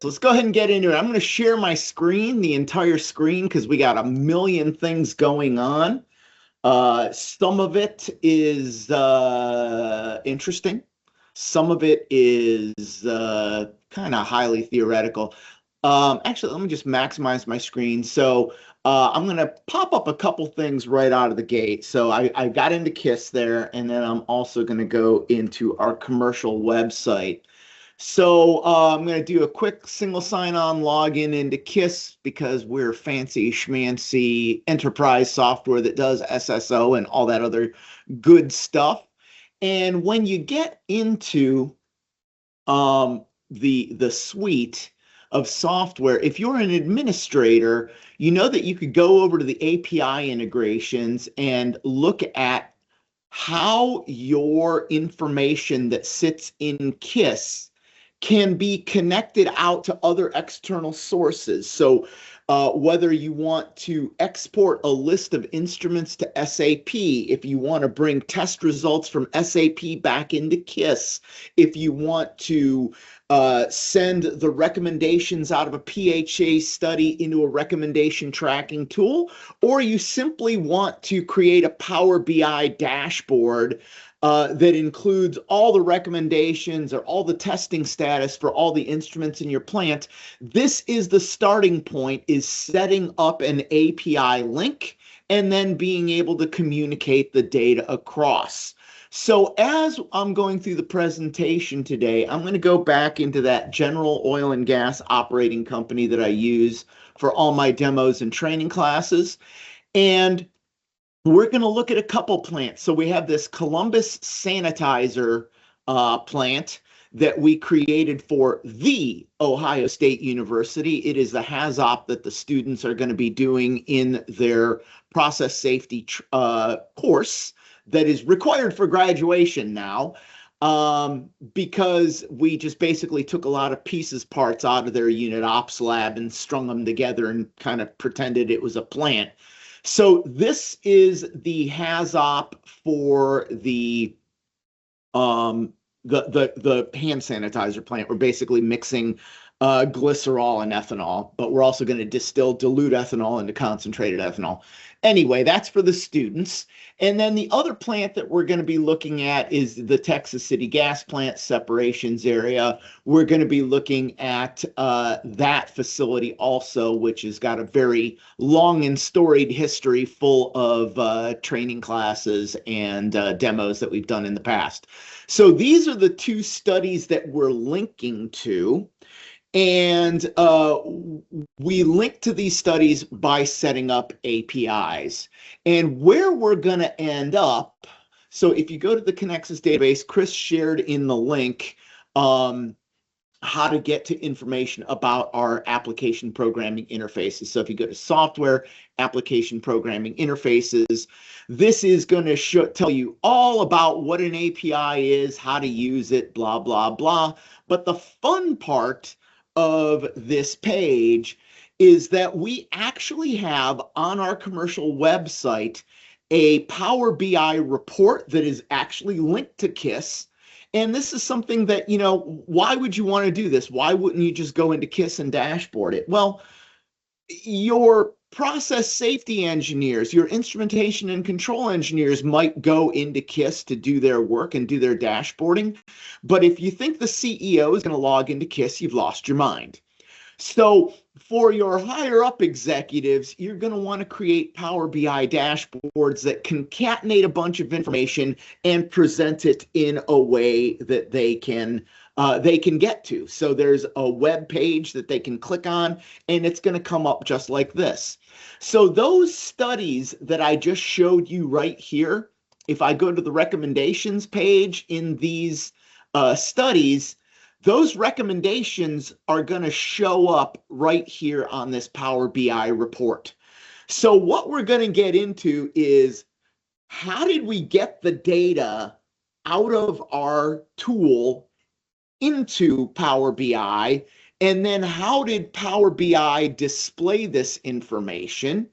So let's go ahead and get into it. I'm going to share my screen, the entire screen, because we got a million things going on. Some of it is interesting. Some of it is kind of highly theoretical. Actually, let me just maximize my screen. So I'm going to pop up a couple things right out of the gate. So I got into KISS there, and then I'm also going to go into our commercial website. So I'm going to do a quick single sign-on login into KISS because we're fancy schmancy enterprise software that does SSO and all that other good stuff. And when you get into the suite of software, if you're an administrator, you know that you could go over to the API integrations and look at how your information that sits in KISS can be connected out to other external sources. So whether you want to export a list of instruments to SAP, if you want to bring test results from SAP back into KISS, if you want to send the recommendations out of a PHA study into a recommendation tracking tool, or you simply want to create a Power BI dashboard that includes all the recommendations or all the testing status for all the instruments in your plant. This is the starting point, is setting up an API link and then being able to communicate the data across. So as I'm going through the presentation today, I'm going to go back into that general oil and gas operating company that I use for all my demos and training classes. And we're going to look at a couple plants. So we have this Columbus sanitizer plant that we created for the Ohio State University. It is the HAZOP that the students are going to be doing in their process safety course that is required for graduation now, because we just basically took a lot of parts out of their unit ops lab and strung them together and kind of pretended it was a plant. So this is the HAZOP for the hand sanitizer plant. We're basically mixing glycerol and ethanol, but we're also going to distill dilute ethanol into concentrated ethanol. Anyway, that's for the students. And then the other plant that we're going to be looking at is the Texas City gas plant separations area. We're going to be looking at that facility also, which has got a very long and storied history full of training classes and demos that we've done in the past. So these are the two studies that we're linking to. And we link to these studies by setting up APIs. And where we're going to end up, so if you go to the Kenexis database, Chris shared in the link how to get to information about our application programming interfaces. So if you go to software, application programming interfaces, this is going to tell you all about what an API is, how to use it, blah, blah, blah. But the fun part of this page is that we actually have on our commercial website a Power BI report that is actually linked to KISS. And this is something that, you know, why would you want to do this? Why wouldn't you just go into KISS and dashboard it? Well, your process safety engineers, your instrumentation and control engineers might go into KISS to do their work and do their dashboarding. But if you think the CEO is going to log into KISS, you've lost your mind. So for your higher up executives, you're going to want to create Power BI dashboards that concatenate a bunch of information and present it in a way that they can get to. So there's a web page that they can click on, and it's going to come up just like this. So those studies that I just showed you right here, if I go to the recommendations page in these studies, those recommendations are going to show up right here on this Power BI report. So what we're going to get into is, how did we get the data out of our tool into Power BI? And then how did Power BI display this information?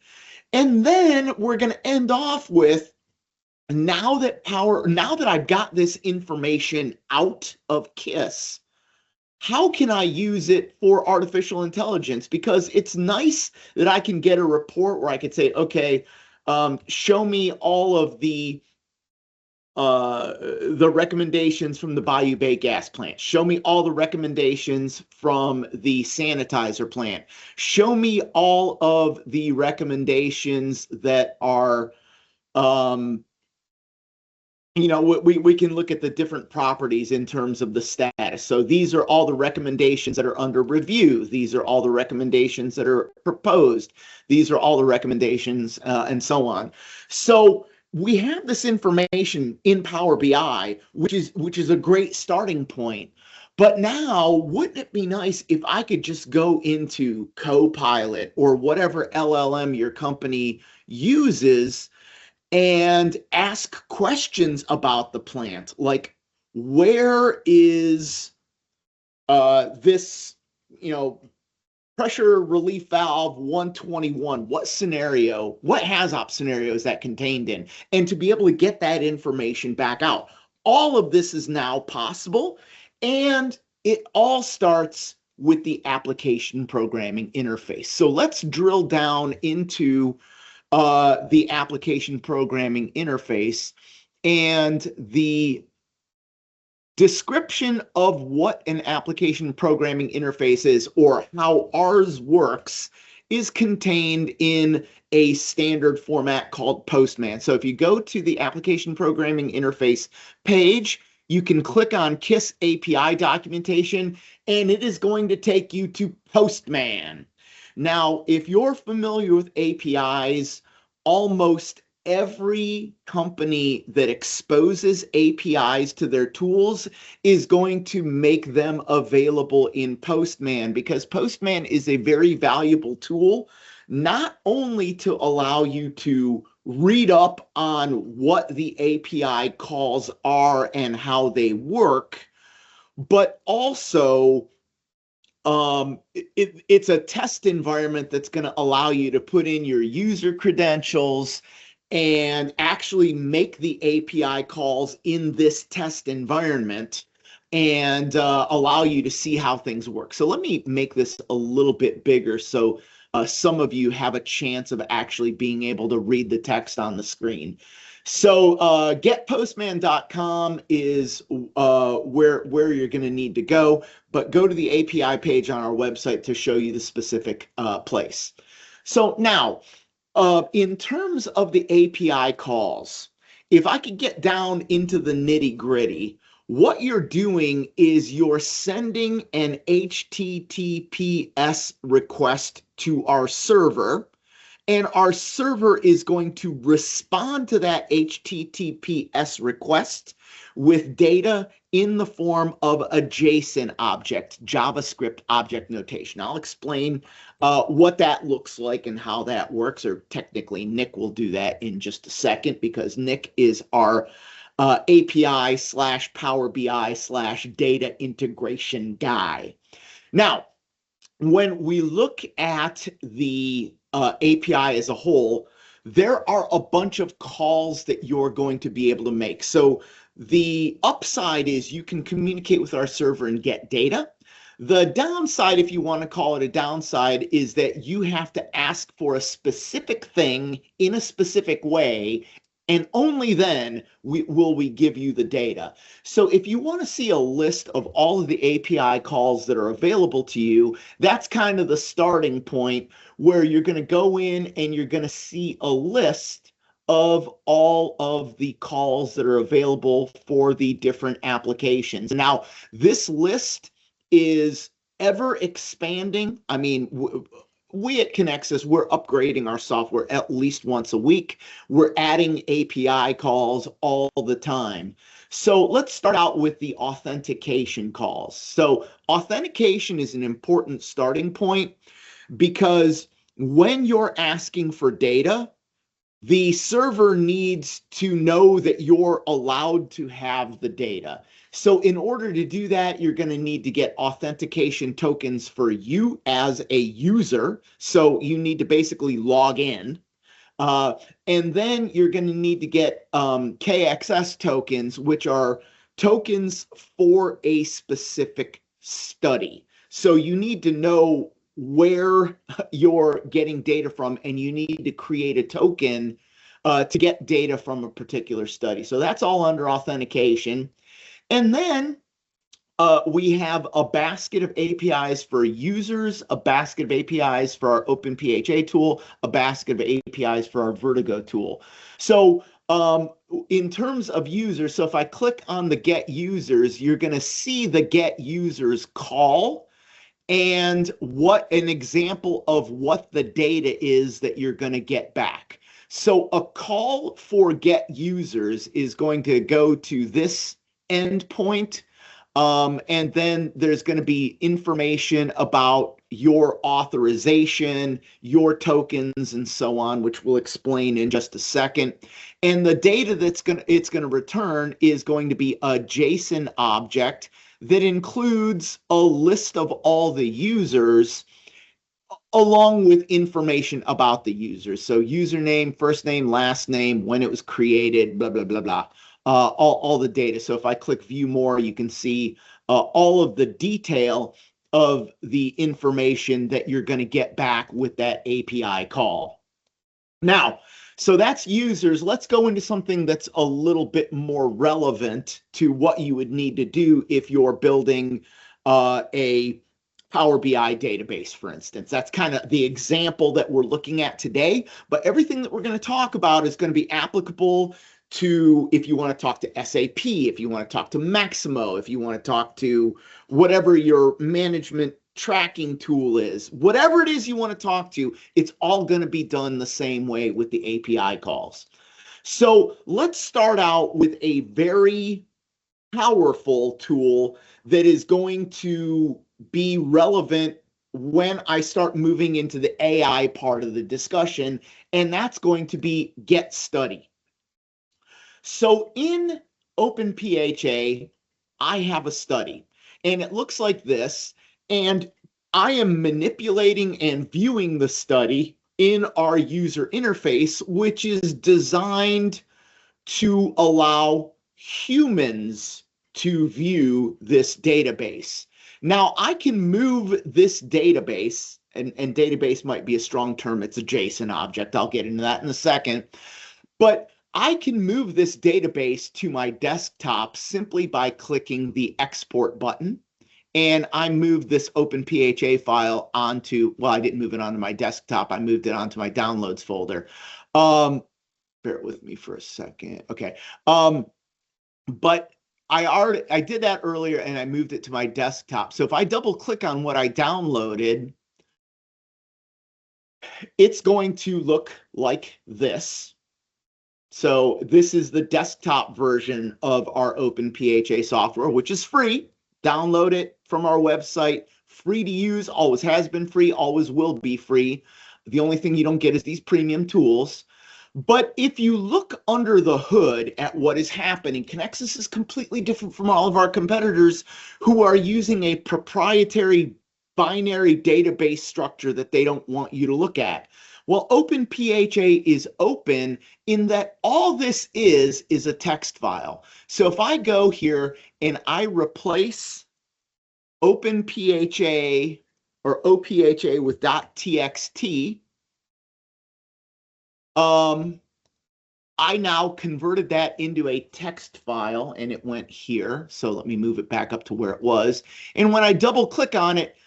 And then we're going to end off with, now that I've got this information out of KISS, how can I use it for artificial intelligence? Because it's nice that I can get a report where I could say, okay, show me all of the recommendations from the Bayou Bay gas plant. Show me all the recommendations from the sanitizer plant. Show me all of the recommendations that are we can look at the different properties in terms of the status. So these are all the recommendations that are under review. These are all the recommendations that are proposed. These are all the recommendations and so on. So we have this information in Power BI, which is a great starting point. But now, wouldn't it be nice if I could just go into Copilot or whatever LLM your company uses and ask questions about the plant, like where is this, pressure relief valve 121? What scenario? What HAZOP scenario is that contained in? And to be able to get that information back out. All of this is now possible, and it all starts with the application programming interface. So let's drill down into the application programming interface, and the description of what an application programming interface is, or how ours works, is contained in a standard format called Postman. So if you go to the application programming interface page, you can click on KISS API documentation, and it is going to take you to Postman. Now, if you're familiar with APIs, almost every company that exposes APIs to their tools is going to make them available in Postman, because Postman is a very valuable tool, not only to allow you to read up on what the API calls are and how they work, but also it's a test environment that's going to allow you to put in your user credentials and actually make the API calls in this test environment, and allow you to see how things work. So let me make this a little bit bigger so some of you have a chance of actually being able to read the text on the screen. So getpostman.com is where you're going to need to go, but go to the API page on our website to show you the specific place. So now, in terms of the API calls, if I could get down into the nitty gritty, what you're doing is you're sending an HTTPS request to our server, and our server is going to respond to that HTTPS request with data in the form of a JSON object, JavaScript object notation. I'll explain what that looks like and how that works, or technically Nick will do that in just a second, because Nick is our API/Power BI/data integration guy. Now, when we look at the API as a whole, there are a bunch of calls that you're going to be able to make. So the upside is you can communicate with our server and get data. The downside, if you want to call it a downside, is that you have to ask for a specific thing in a specific way, and only then will we give you the data. So if you want to see a list of all of the API calls that are available to you, that's kind of the starting point, where you're going to go in and you're going to see a list of all of the calls that are available for the different applications. Now, this list is ever expanding. I mean, we at Kenexis, we're upgrading our software at least once a week. We're adding API calls all the time. So let's start out with the authentication calls. So authentication is an important starting point, because when you're asking for data, the server needs to know that you're allowed to have the data. So in order to do that, you're going to need to get authentication tokens for you as a user. So you need to basically log in. And then you're going to need to get KXS tokens, which are tokens for a specific study. So you need to know where you're getting data from, and you need to create a token to get data from a particular study. So that's all under authentication. And then we have a basket of APIs for users, a basket of APIs for our OpenPHA tool, a basket of APIs for our Vertigo tool. So in terms of users, so if I click on the get users, you're going to see the get users call and what an example of what the data is that you're going to get back. So a call for get users is going to go to this endpoint. And then there's going to be information about your authorization, your tokens, and so on, which we'll explain in just a second. And the data that's it's going to return is going to be a JSON object that includes a list of all the users along with information about the users. So username, first name, last name, when it was created, blah, blah, blah, blah. All the data. So if I click view more, you can see all of the detail of the information that you're going to get back with that API call. Now, so that's users. Let's go into something that's a little bit more relevant to what you would need to do if you're building a Power BI database, for instance. That's kind of the example that we're looking at today, but everything that we're going to talk about is going to be applicable to if you want to talk to SAP, if you want to talk to Maximo, if you want to talk to whatever your management tracking tool is, whatever it is you want to talk to, it's all going to be done the same way with the API calls. So let's start out with a very powerful tool that is going to be relevant when I start moving into the AI part of the discussion, and that's going to be get study. So in OpenPHA, I have a study, and it looks like this, and I am manipulating and viewing the study in our user interface, which is designed to allow humans to view this database. Now, I can move this database, and database might be a strong term, it's a JSON object, I'll get into that in a second, but I can move this database to my desktop simply by clicking the export button. And I moved this OpenPHA file onto, well, I didn't move it onto my desktop. I moved it onto my downloads folder. Bear with me for a second. Okay. But I did that earlier and I moved it to my desktop. So if I double click on what I downloaded, it's going to look like this. So this is the desktop version of our OpenPHA software, which is free. Download it from our website. Free to use, always has been free, always will be free. The only thing you don't get is these premium tools. But if you look under the hood at what is happening, Kenexis is completely different from all of our competitors who are using a proprietary binary database structure that they don't want you to look at. Well, OpenPHA is open in that all this is a text file. So if I go here and I replace OpenPHA or OPHA with .txt, I now converted that into a text file and it went here. So let me move it back up to where it was. And when I double click on it,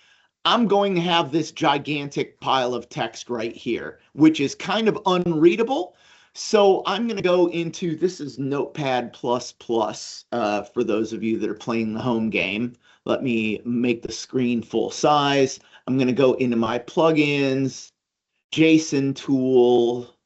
I'm going to have this gigantic pile of text right here, which is kind of unreadable. So I'm going to go into, this is Notepad++, for those of you that are playing the home game. Let me make the screen full size. I'm going to go into my plugins, JSON tool,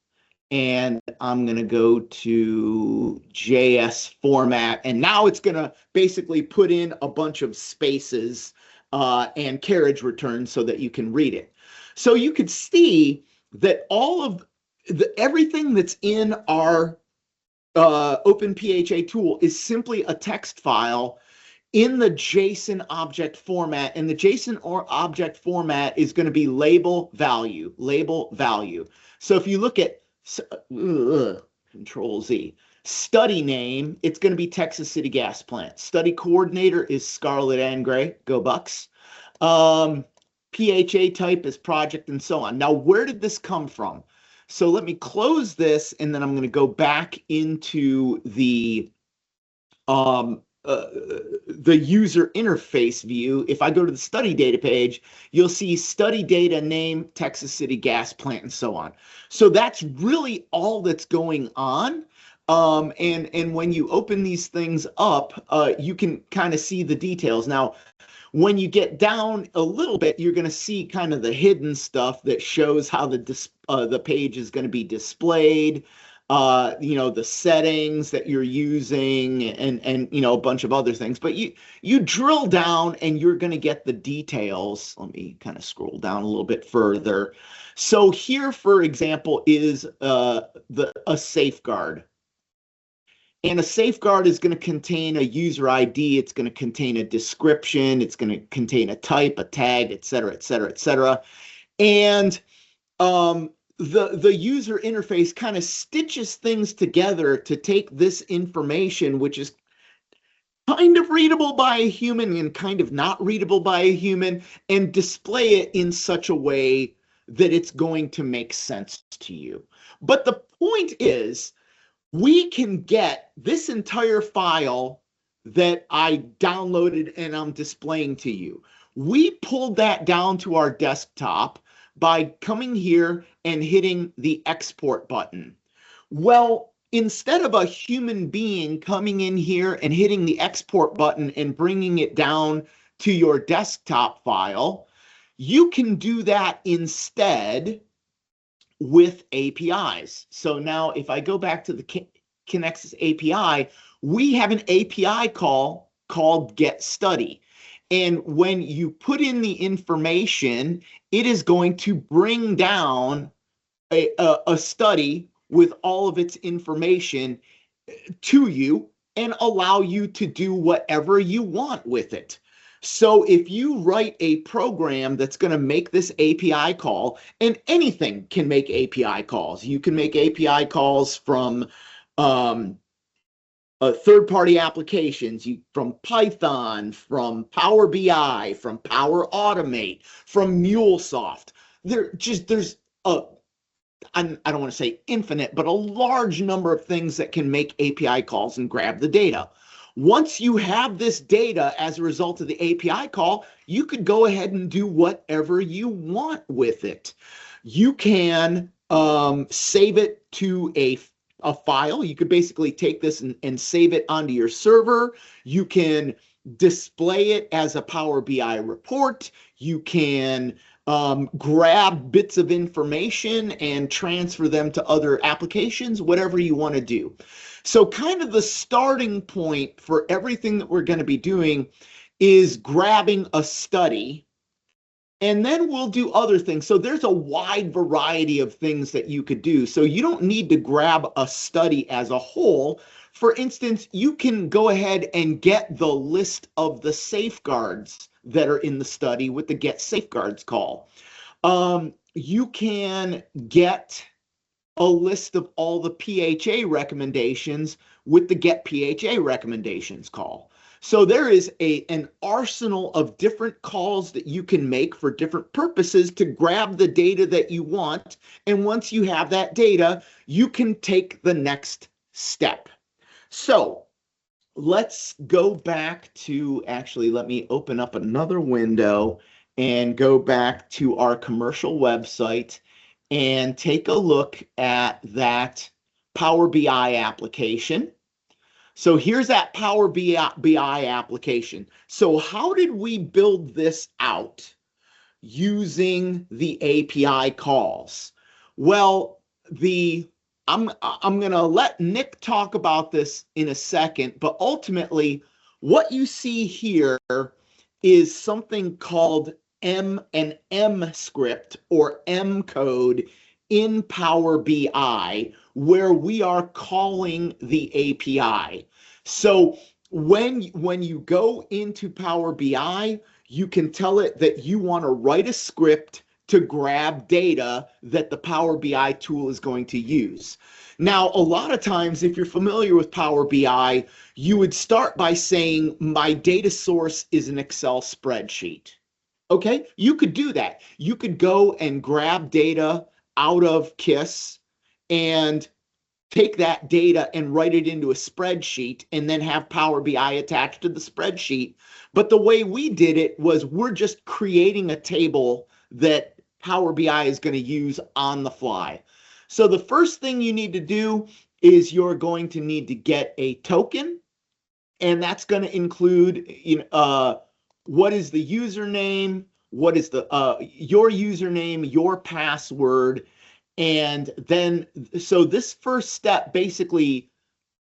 and I'm going to go to JS format. And now it's going to basically put in a bunch of spaces and carriage returns so that you can read it. So you could see that all of everything that's in our OpenPHA tool is simply a text file in the JSON object format, and the JSON object format is going to be label value. So if you look at Control Z. Study name, it's going to be Texas City Gas Plant. Study coordinator is Scarlett and Gray, go Bucks. PHA type is project, and so on. Now, where did this come from? So let me close this, and then I'm going to go back into the user interface view. If I go to the study data page, you'll see study data name, Texas City Gas Plant, and so on. So that's really all that's going on. And when you open these things up, you can kind of see the details. Now, when you get down a little bit, you're going to see kind of the hidden stuff that shows how the page is going to be displayed, the settings that you're using, and a bunch of other things. But you drill down and you're going to get the details. Let me kind of scroll down a little bit further. So here, for example, is a safeguard. And a safeguard is going to contain a user ID. It's going to contain a description. It's going to contain a type, a tag, et cetera, et cetera, et cetera. And the user interface kind of stitches things together to take this information, which is kind of readable by a human and kind of not readable by a human, and display it in such a way that it's going to make sense to you. But the point is, we can get this entire file that I downloaded and I'm displaying to you. We pulled that down to our desktop by coming here and hitting the export button. Well, instead of a human being coming in here and hitting the export button and bringing it down to your desktop file, you can do that instead with APIs. So now if I go back to the Kenexis API, we have an API call called get study. And when you put in the information, it is going to bring down a study with all of its information to you and allow you to do whatever you want with it. So if you write a program that's going to make this API call, and anything can make API calls. You can make API calls from third-party applications, from Python, from Power BI, from Power Automate, from MuleSoft. There's I don't want to say infinite, but a large number of things that can make API calls and grab the data. Once you have this data as a result of the API call, you could go ahead and do whatever you want with it. You can save it to a file. You could basically take this and save it onto your server. You can display it as a Power BI report. You can grab bits of information and transfer them to other applications, whatever you want to do. So kind of the starting point for everything that we're going to be doing is grabbing a study, and then we'll do other things. So there's a wide variety of things that you could do. So you don't need to grab a study as a whole. For instance, you can go ahead and get the list of the safeguards that are in the study with the get safeguards call. You can get a list of all the PHA recommendations with the get PHA recommendations call. So there is an arsenal of different calls that you can make for different purposes to grab the data that you want. And once you have that data, you can take the next step. So let's go back to, actually, let me open up another window and go back to our commercial website and take a look at that Power BI application. So here's that Power BI application. So how did we build this out using the API calls? Well, I'm going to let Nick talk about this in a second, but ultimately what you see here is something called an M script or M code in Power BI, where we are calling the API. So when you go into Power BI, you can tell it that you want to write a script to grab data that the Power BI tool is going to use. Now, a lot of times, if you're familiar with Power BI, you would start by saying, my data source is an Excel spreadsheet. Okay, you could do that. You could go and grab data out of KISS and take that data and write it into a spreadsheet and then have Power BI attached to the spreadsheet. But the way we did it was we're just creating a table that Power BI is going to use on the fly. So the first thing you need to do is you're going to need to get a token, and that's going to include what is the username, what is the your username, your password, and then so this first step, basically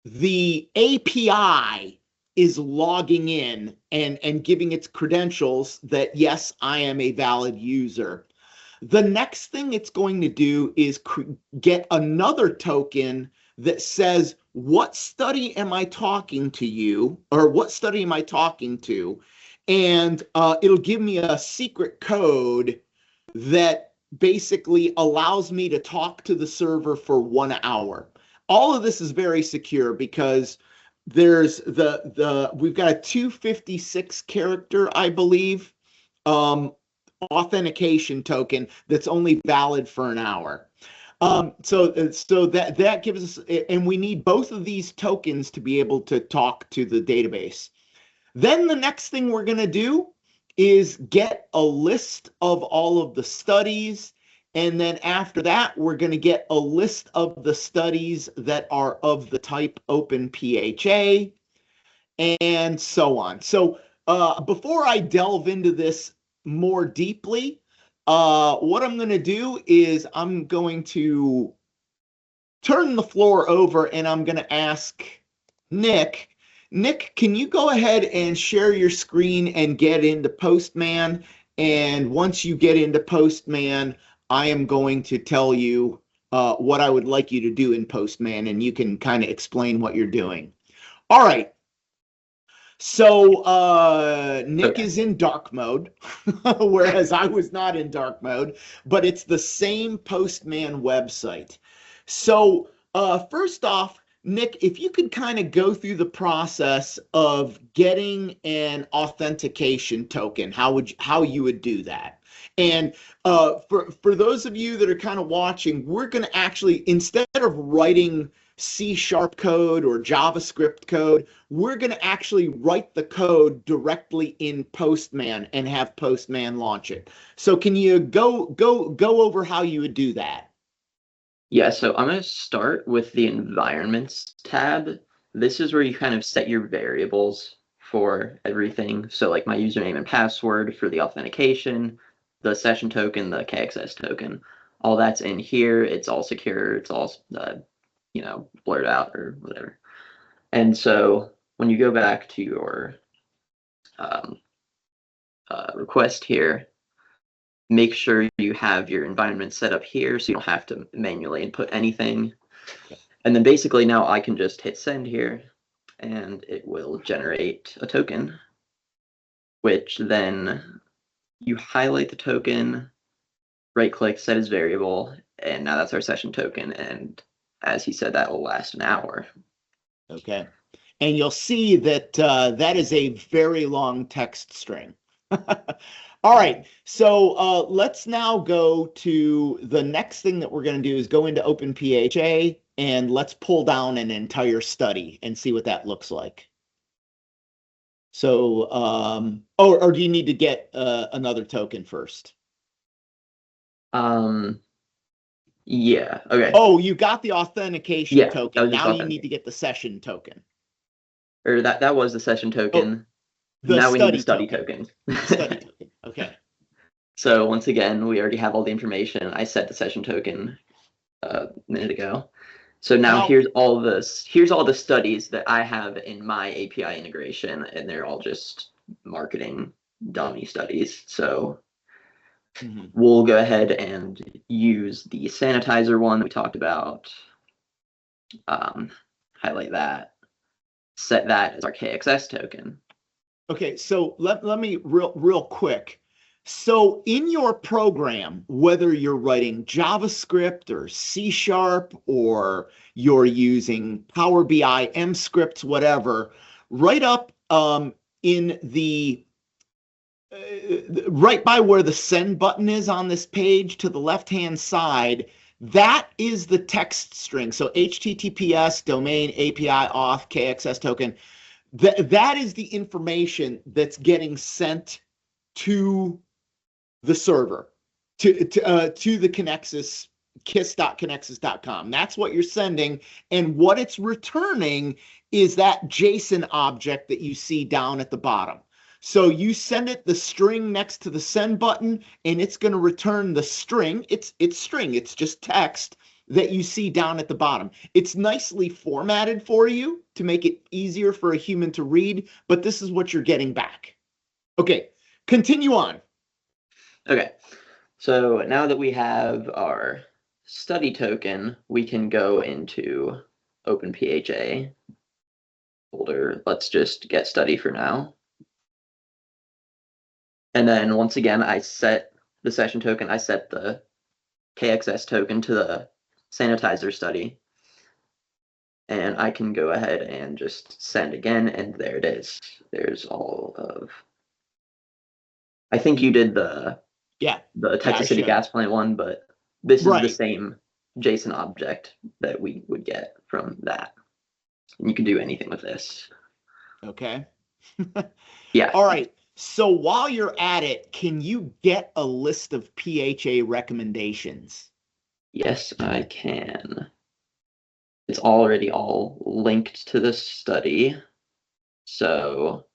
the API is logging in and giving its credentials that yes, I am a valid user. The next thing it's going to do is get another token that says, what study am I talking to you, or what study am I talking to? And it'll give me a secret code that basically allows me to talk to the server for 1 hour. All of this is very secure because there's we've got a 256 character, I believe, authentication token that's only valid for an hour. So that gives us, and we need both of these tokens to be able to talk to the database. Then the next thing we're going to do is get a list of all of the studies. And then after that, we're going to get a list of the studies that are of the type OpenPHA and so on. So before I delve into this more deeply, what I'm going to do is I'm going to turn the floor over and I'm going to ask Nick. Nick, can you go ahead and share your screen and get into Postman? And once you get into Postman, I am going to tell you what I would like you to do in Postman, and you can kind of explain what you're doing. All right. So Nick is in dark mode, whereas I was not in dark mode, but it's the same Postman website. So first off, Nick, if you could kind of go through the process of getting an authentication token, how you would do that? And for those of you that are kind of watching, we're going to actually, instead of writing C# code or JavaScript code, we're going to actually write the code directly in Postman and have Postman launch it. So can you go over how you would do that? Yeah, so I'm going to start with the environments tab. This is where you kind of set your variables for everything. So like my username and password for the authentication, the session token, the KXS token, all that's in here. It's all secure. It's all, blurred out or whatever. And so when you go back to your request here, make sure you have your environment set up here so you don't have to manually input anything. And then basically now I can just hit send here and it will generate a token, which then you highlight the token, right click, set as variable, and now that's our session token. And as he said, that will last an hour. Okay. And you'll see that that is a very long text string. All right, so let's now go to the next thing that we're going to do is go into OpenPHA and let's pull down an entire study and see what that looks like. So, or do you need to get another token first? Yeah, okay. Oh, you got the authentication token. Now you need to get the session token. Or that was the session token. Oh, now we need the study token. Study token. Okay. So once again, we already have all the information. I set the session token a minute ago. So now here's all the studies that I have in my API integration, and they're all just marketing dummy studies. So we'll go ahead and use the sanitizer one that we talked about. Highlight that. Set that as our KXS token. Okay, so let me real quick. So in your program, whether you're writing JavaScript or C# or you're using Power BI, M scripts, whatever, right up in the right by where the send button is on this page to the left-hand side, that is the text string. So HTTPS, domain, API, auth, KXS token, that is the information that's getting sent to the server, to the Kenexis, kiss.kenexis.com. That's what you're sending. And what it's returning is that JSON object that you see down at the bottom. So you send it the string next to the send button, and it's going to return the string. It's string. It's just text that you see down at the bottom. It's nicely formatted for you to make it easier for a human to read, but this is what you're getting back. Okay, continue on. Okay, so now that we have our study token, we can go into OpenPHA folder. Let's just get study for now. And then once again, I set the session token, I set the KXS token to the sanitizer study. And I can go ahead and just send again, and there it is. There's all of, I think you did the Texas City gas plant one, but this is the same JSON object that we would get from that. And you can do anything with this. Okay. Yeah. All right. So while you're at it, can you get a list of PHA recommendations? Yes, I can. It's already all linked to the study. So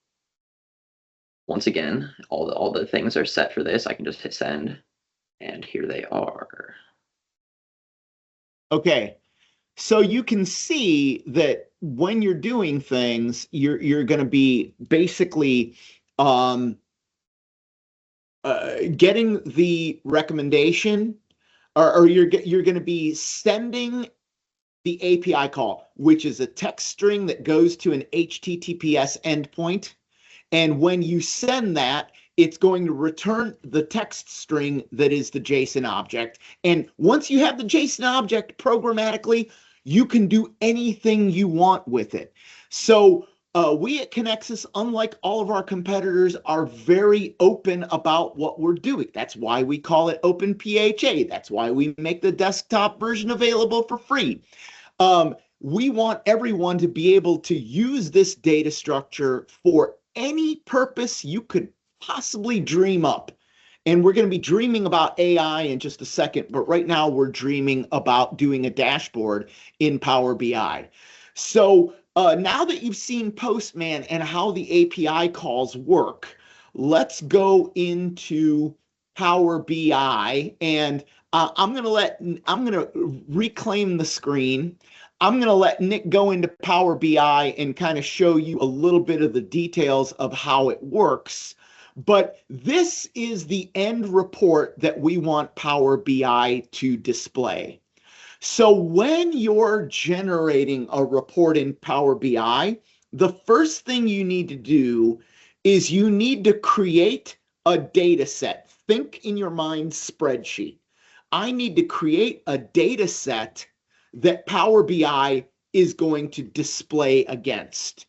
once again, all the things are set for this. I can just hit send, and here they are. Okay. So you can see that when you're doing things, you're going to be basically getting the recommendation, or you're going to be sending the API call, which is a text string that goes to an HTTPS endpoint. And when you send that, it's going to return the text string that is the JSON object. And once you have the JSON object programmatically, you can do anything you want with it. So we at Kenexis, unlike all of our competitors, are very open about what we're doing. That's why we call it OpenPHA. That's why we make the desktop version available for free. We want everyone to be able to use this data structure for any purpose you could possibly dream up. And we're going to be dreaming about AI in just a second, but right now we're dreaming about doing a dashboard in Power BI. So now that you've seen Postman and how the API calls work, let's go into Power BI, and I'm going to reclaim the screen. I'm going to let Nick go into Power BI and kind of show you a little bit of the details of how it works. But this is the end report that we want Power BI to display. So when you're generating a report in Power BI, the first thing you need to do is you need to create a data set. Think in your mind spreadsheet. I need to create a data set that Power BI is going to display against.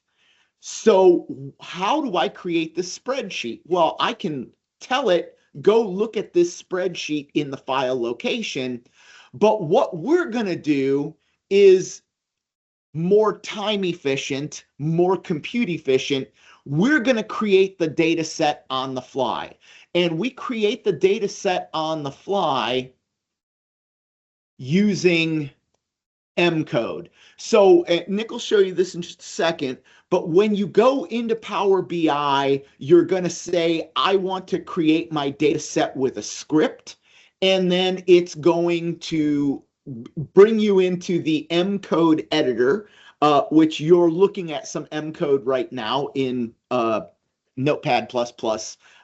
So how do I create this spreadsheet? Well, I can tell it, go look at this spreadsheet in the file location. But what we're going to do is more time efficient, more compute efficient. We're going to create the data set on the fly. And we create the data set on the fly using M code. So Nick will show you this in just a second, but when you go into Power BI, you're going to say, I want to create my data set with a script, and then it's going to bring you into the M code editor, which you're looking at some M code right now in Notepad++.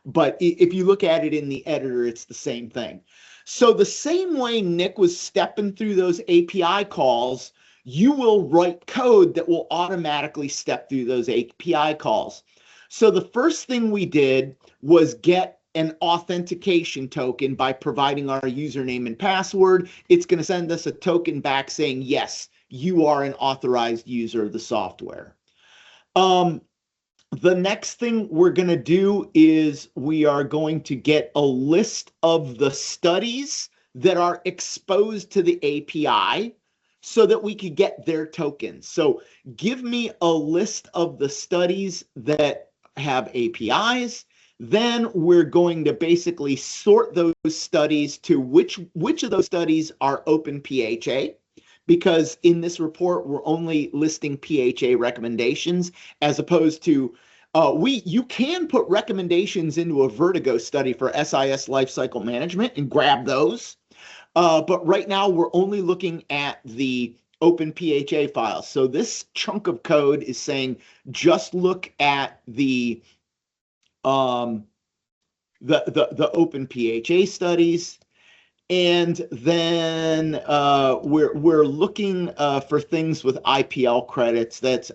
But if you look at it in the editor, it's the same thing. So the same way Nick was stepping through those API calls, you will write code that will automatically step through those API calls. So the first thing we did was get an authentication token by providing our username and password. It's going to send us a token back saying, yes, you are an authorized user of the software. The next thing we're going to do is we are going to get a list of the studies that are exposed to the API so that we could get their tokens. So give me a list of the studies that have APIs. Then we're going to basically sort those studies to which of those studies are open PHA, because in this report, we're only listing PHA recommendations as opposed to you can put recommendations into a Vertigo study for SIS lifecycle management and grab those. But right now, we're only looking at the open PHA files. So this chunk of code is saying just look at the open PHA studies. And then we're looking for things with IPL credits. That's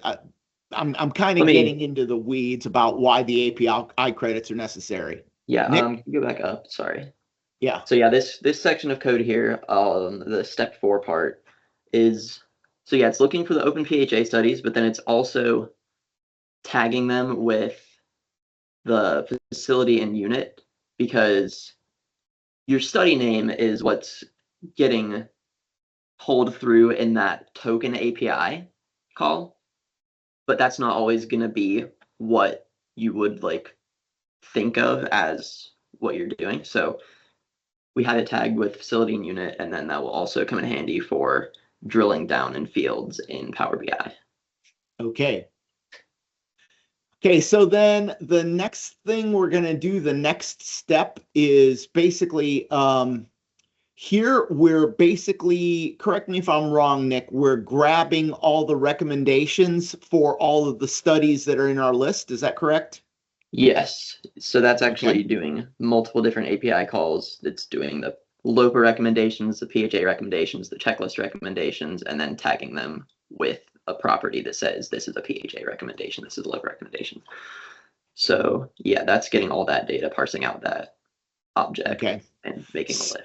I'm kind of getting into the weeds about why the API credits are necessary. Yeah, Nick? go back up. Sorry. Yeah. So yeah, this section of code here, the step 4 part is, so yeah, it's looking for the open PHA studies, but then it's also tagging them with the facility and unit, because your study name is what's getting pulled through in that token API call, but that's not always going to be what you would like think of as what you're doing. So we had it tagged with facility and unit, and then that will also come in handy for drilling down in fields in Power BI. Okay. Okay, so then the next thing we're going to do, the next step is basically here we're basically, correct me if I'm wrong, Nick, we're grabbing all the recommendations for all of the studies that are in our list. Is that correct? Yes. So that's actually Okay. doing multiple different API calls. It's doing the LOPA recommendations, the PHA recommendations, the checklist recommendations, and then tagging them with a property that says this is a PHA recommendation, this is a LOPA recommendation. So yeah, that's getting all that data, parsing out that object, Okay. and making a list.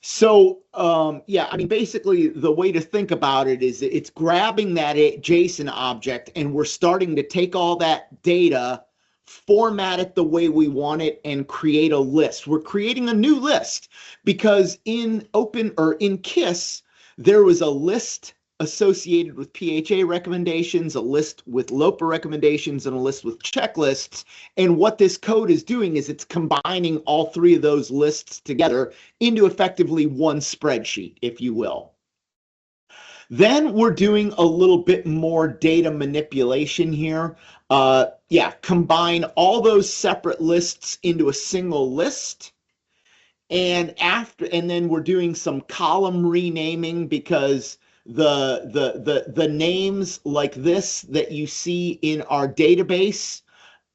So, yeah, I mean, basically the way to think about it is it's grabbing that JSON object and we're starting to take all that data, format it the way we want it, and create a list. We're creating a new list because in KISS, there was a list associated with PHA recommendations, a list with LOPA recommendations, and a list with checklists. And what this code is doing is it's combining all three of those lists together into effectively one spreadsheet, if you will. Then we're doing a little bit more data manipulation here. Yeah, combine all those separate lists into a single list. And then we're doing some column renaming because the names like this that you see in our database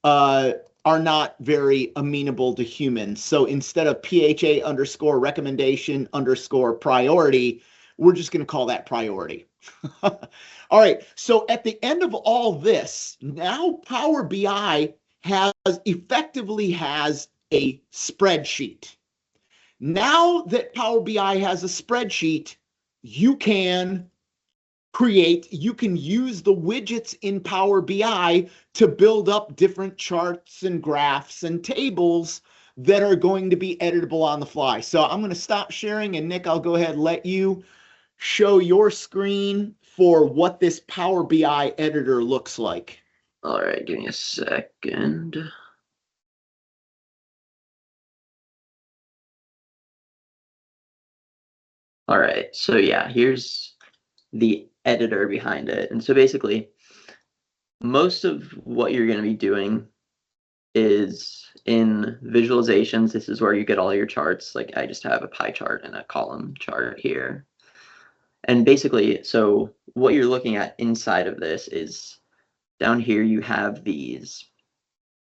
are not very amenable to humans. So instead of PHA underscore recommendation underscore priority, we're just going to call that priority. All right. So at the end of all this, now Power BI effectively has a spreadsheet. Now that Power BI has a spreadsheet, you can use the widgets in Power BI to build up different charts and graphs and tables that are going to be editable on the fly. So I'm going to stop sharing, and Nick, I'll go ahead and let you show your screen for what this Power BI editor looks like. All right, give me a second. All right, so yeah, here's the editor behind it. And so basically, most of what you're going to be doing is in visualizations. This is where you get all your charts. Like I just have a pie chart and a column chart here. And basically, so what you're looking at inside of this is down here, you have these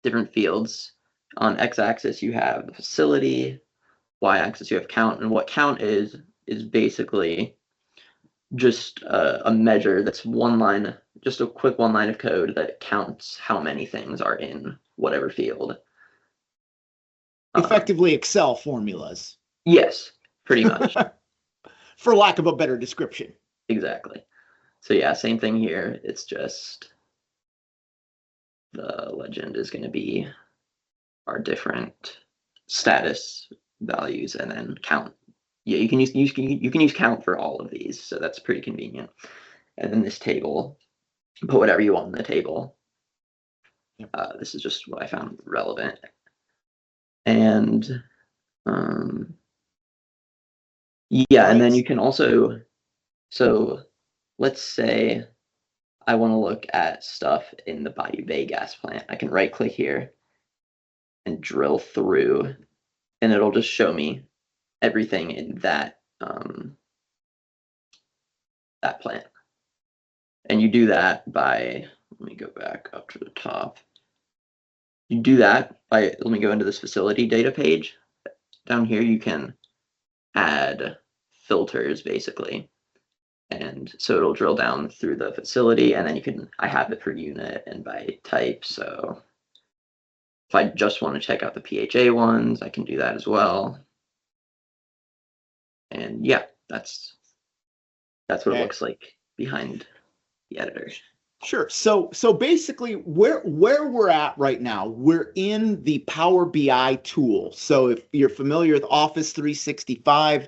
different fields. On x-axis, you have the facility. Y-axis, you have count. And what count is basically just a measure that's one line, just a quick one line of code that counts how many things are in whatever field. Effectively Excel formulas. Yes, pretty much. For lack of a better description. Exactly. So yeah, same thing here. It's just the legend is going to be our different status values and then count. Yeah, you can use count for all of these, so that's pretty convenient. And then this table, put whatever you want in the table. This is just what I found relevant. And yeah, and then you can also, so let's say I want to look at stuff in the Bayou Bay gas plant. I can right click here and drill through, and it'll just show me everything in that that plant. And you do that by, let me go back up to the top. You do that by, let me go into this facility data page. Down here, you can add filters basically. And so it'll drill down through the facility, and then you can, I have it per unit and by type. So if I just want to check out the PHA ones, I can do that as well. And yeah, that's what it looks like behind the editor. Sure. So basically where we're at right now, we're in the Power BI tool. So if you're familiar with Office 365,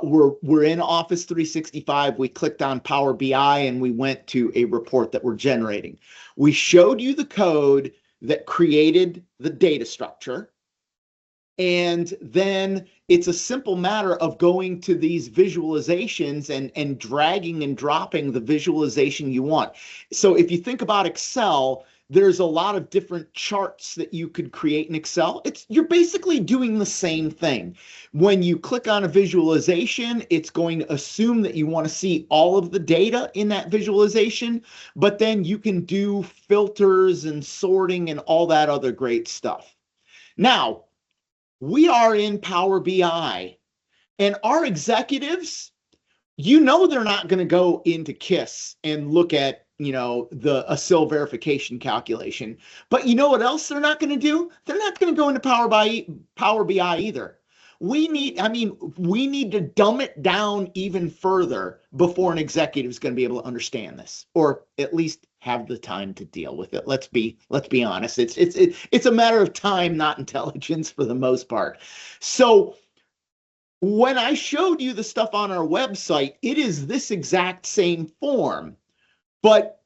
we're in Office 365. We clicked on Power BI and we went to a report that we're generating. We showed you the code that created the data structure. And then it's a simple matter of going to these visualizations and dragging and dropping the visualization you want. So if you think about Excel, there's a lot of different charts that you could create in Excel. You're basically doing the same thing. When you click on a visualization, it's going to assume that you want to see all of the data in that visualization, but then you can do filters and sorting and all that other great stuff. Now, we are in Power BI, and our executives, they're not going to go into KISS and look at, a SIL verification calculation. But you know what else they're not going to do? They're not going to go into Power BI either. We need to dumb it down even further before an executive is going to be able to understand this, or at least have the time to deal with it. Let's be honest. It's a matter of time, not intelligence for the most part. So when I showed you the stuff on our website, it is this exact same form, but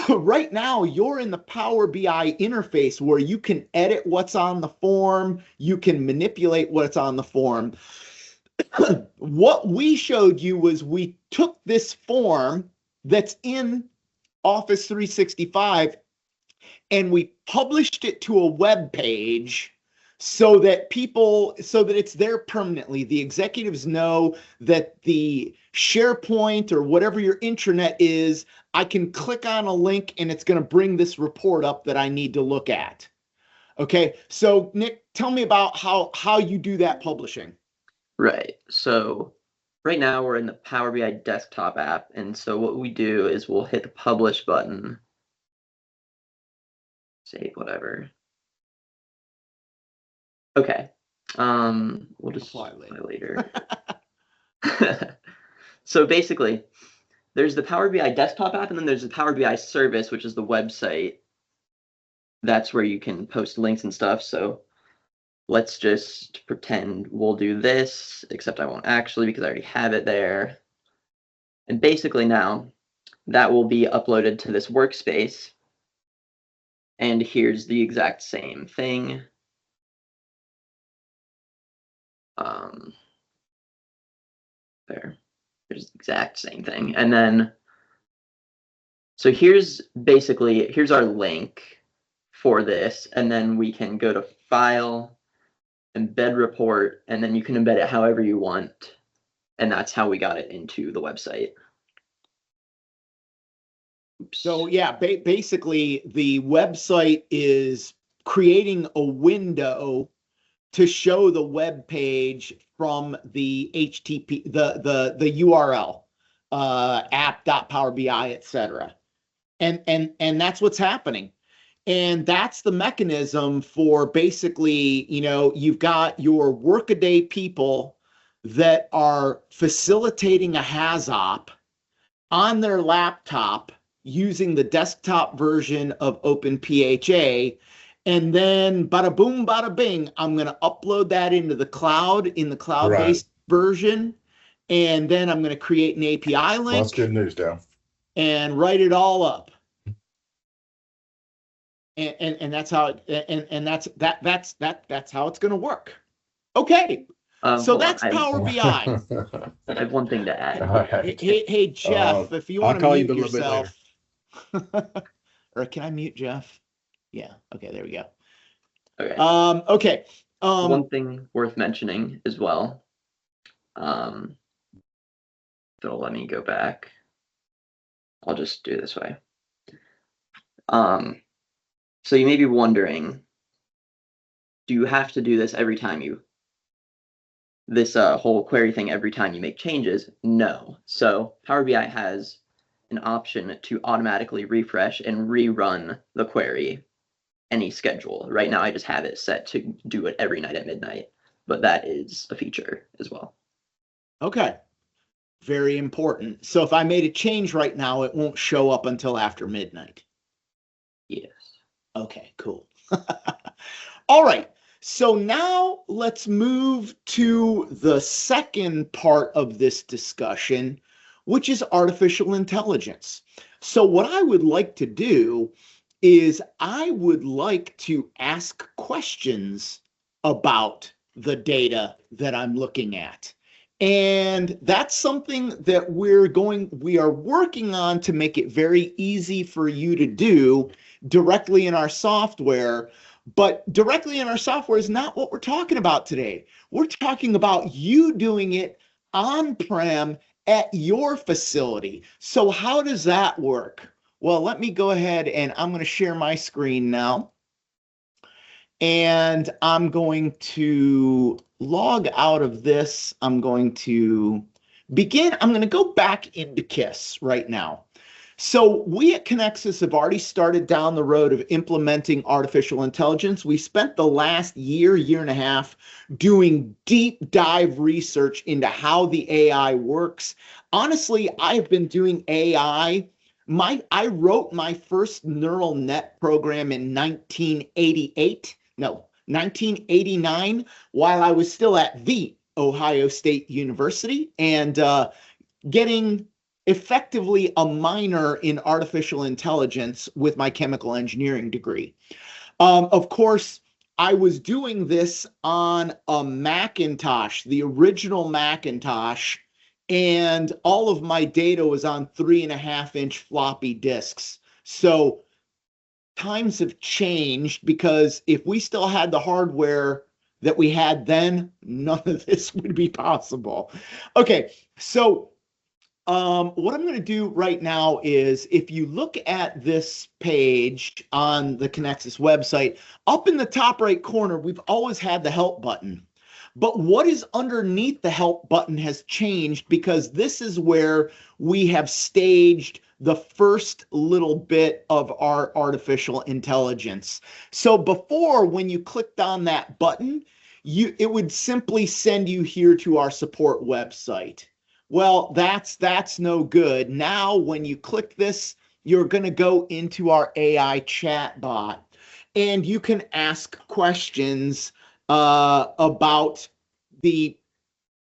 right now you're in the Power BI interface where you can edit what's on the form, you can manipulate what's on the form. What we showed you was we took this form that's in Office 365 and we published it to a web page so that it's there permanently. The executives know that the SharePoint or whatever your intranet is, I can click on a link and it's going to bring this report up that I need to look at. Okay, so Nick, tell me about how you do that publishing. Right. So right now we're in the Power BI desktop app, and so what we do is we'll hit the publish button, save whatever. Okay. We'll just apply later. So basically, there's the Power BI desktop app, and then there's the Power BI service, which is the website. That's where you can post links and stuff. So let's just pretend we'll do this, except I won't actually because I already have it there. And basically now that will be uploaded to this workspace. And here's the exact same thing. There's the exact same thing. And then, so here's our link for this. And then we can go to File, Embed Report, and then you can embed it however you want. And that's how we got it into the website. Oops. So yeah, basically the website is creating a window to show the web page from the HTTP, the URL, app.powerbi, etc. And that's what's happening. And that's the mechanism for basically, you've got your workaday people that are facilitating a HAZOP on their laptop using the desktop version of OpenPHA. And then bada boom, bada bing, I'm going to upload that into the cloud in the cloud-based version. And then I'm going to create an API link. That's good news, Dale. And write it all up. And that's how that's how it's going to work. Okay. So that's Power BI. I have one thing to add. Hey, Jeff, if you want to mute yourself. Or can I mute Jeff? Yeah. Okay, there we go. Okay. Okay. One thing worth mentioning as well. It'll let me go back. I'll just do it this way. So you may be wondering, do you have to do this every time this whole query thing every time you make changes? No. So Power BI has an option to automatically refresh and rerun the query any schedule. Right now I just have it set to do it every night at midnight, but that is a feature as well. Okay. Very important. So if I made a change right now, it won't show up until after midnight. Yes. Okay, cool. All right. So now let's move to the second part of this discussion, which is artificial intelligence. So what I would like to do is I would like to ask questions about the data that I'm looking at. And that's something that we are working on to make it very easy for you to do directly in our software. But directly in our software is not what we're talking about today. We're talking about you doing it on-prem at your facility. So how does that work? Well, let me go ahead and I'm going to share my screen now. And I'm going to log out of this. I'm going to go back into KISS right now. So we at Kenexis have already started down the road of implementing artificial intelligence. We spent the last year and a half doing deep dive research into how the AI works. Honestly, I've been doing AI. I wrote my first neural net program in 1989, while I was still at the Ohio State University and getting effectively a minor in artificial intelligence with my chemical engineering degree. Of course, I was doing this on a Macintosh, the original Macintosh, and all of my data was on 3.5-inch floppy disks. So times have changed, because if we still had the hardware that we had then, none of this would be possible. Okay, so what I'm going to do right now is, if you look at this page on the Kenexis website, up in the top right corner, we've always had the help button. But what is underneath the help button has changed, because this is where we have staged the first little bit of our artificial intelligence. So before, when you clicked on that button, it would simply send you here to our support website. Well, that's no good. Now, when you click this, you're going to go into our AI chatbot, and you can ask questions about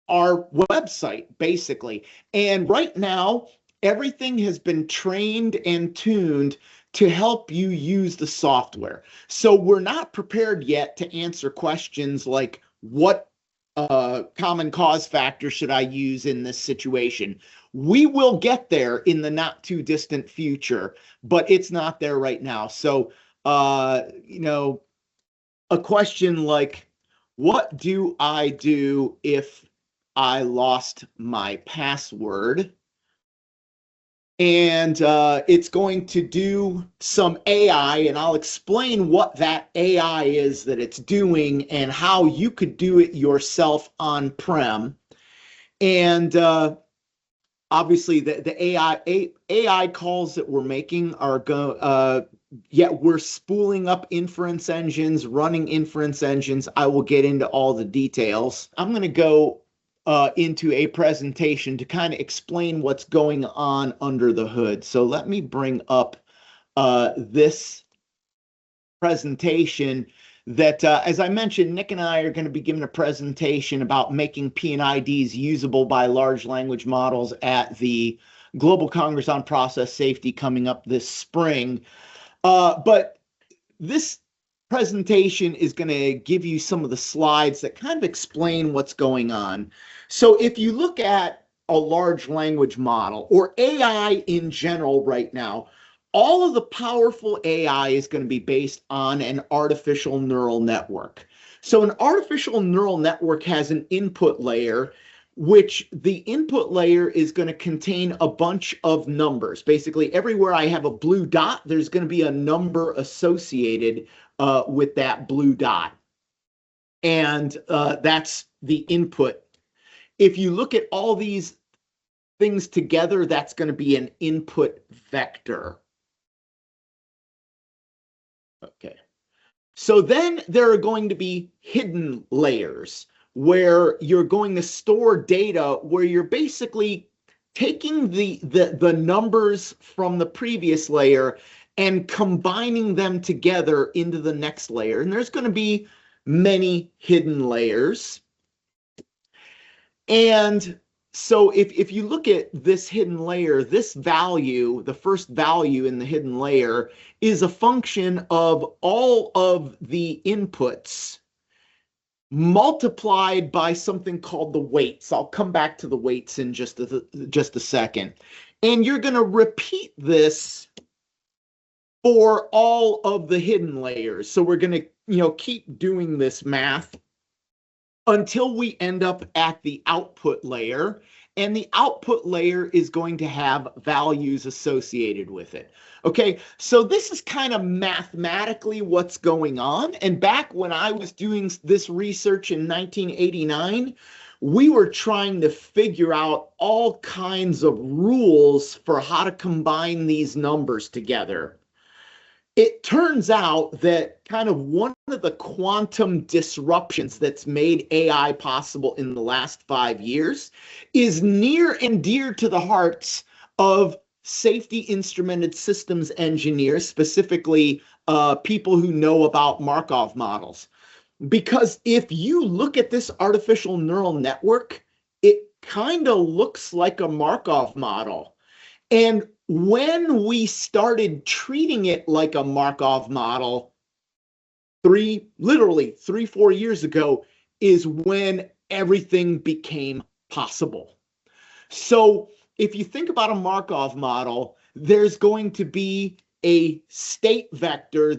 our website, basically. And right now, everything has been trained and tuned to help you use the software. So we're not prepared yet to answer questions like, what common cause factor should I use in this situation? We will get there in the not too distant future, but it's not there right now. So, a question like, what do I do if I lost my password? And it's going to do some AI, and I'll explain what that AI is that it's doing and how you could do it yourself on-prem. And obviously, the AI calls that we're making are yet we're spooling up inference engines, running inference engines. I will get into all the details. I'm going to go into a presentation to kind of explain what's going on under the hood. So let me bring up this presentation that, as I mentioned, Nick and I are going to be giving a presentation about making P&IDs usable by large language models at the Global Congress on Process Safety coming up this spring. But this presentation is going to give you some of the slides that kind of explain what's going on. So if you look at a large language model or AI in general right now, all of the powerful AI is going to be based on an artificial neural network. So an artificial neural network has an input layer, which the input layer is going to contain a bunch of numbers. Basically, everywhere I have a blue dot, there's going to be a number associated with that blue dot. And that's the input. If you look at all these things together, that's going to be an input vector. Okay. So then there are going to be hidden layers where you're going to store data where you're basically taking the numbers from the previous layer and combining them together into the next layer. And there's going to be many hidden layers. And so if you look at this hidden layer, this value, the first value in the hidden layer, is a function of all of the inputs multiplied by something called the weights. I'll come back to the weights in just a second. And you're going to repeat this for all of the hidden layers. So we're going to, keep doing this math until we end up at the output layer. And the output layer is going to have values associated with it. Okay, so this is kind of mathematically what's going on. And back when I was doing this research in 1989, we were trying to figure out all kinds of rules for how to combine these numbers together. It turns out that kind of one of the quantum disruptions that's made AI possible in the last 5 years is near and dear to the hearts of safety instrumented systems engineers, specifically people who know about Markov models. Because if you look at this artificial neural network, it kind of looks like a Markov model. And when we started treating it like a Markov model, literally 4 years ago, is when everything became possible. So if you think about a Markov model, there's going to be a state vector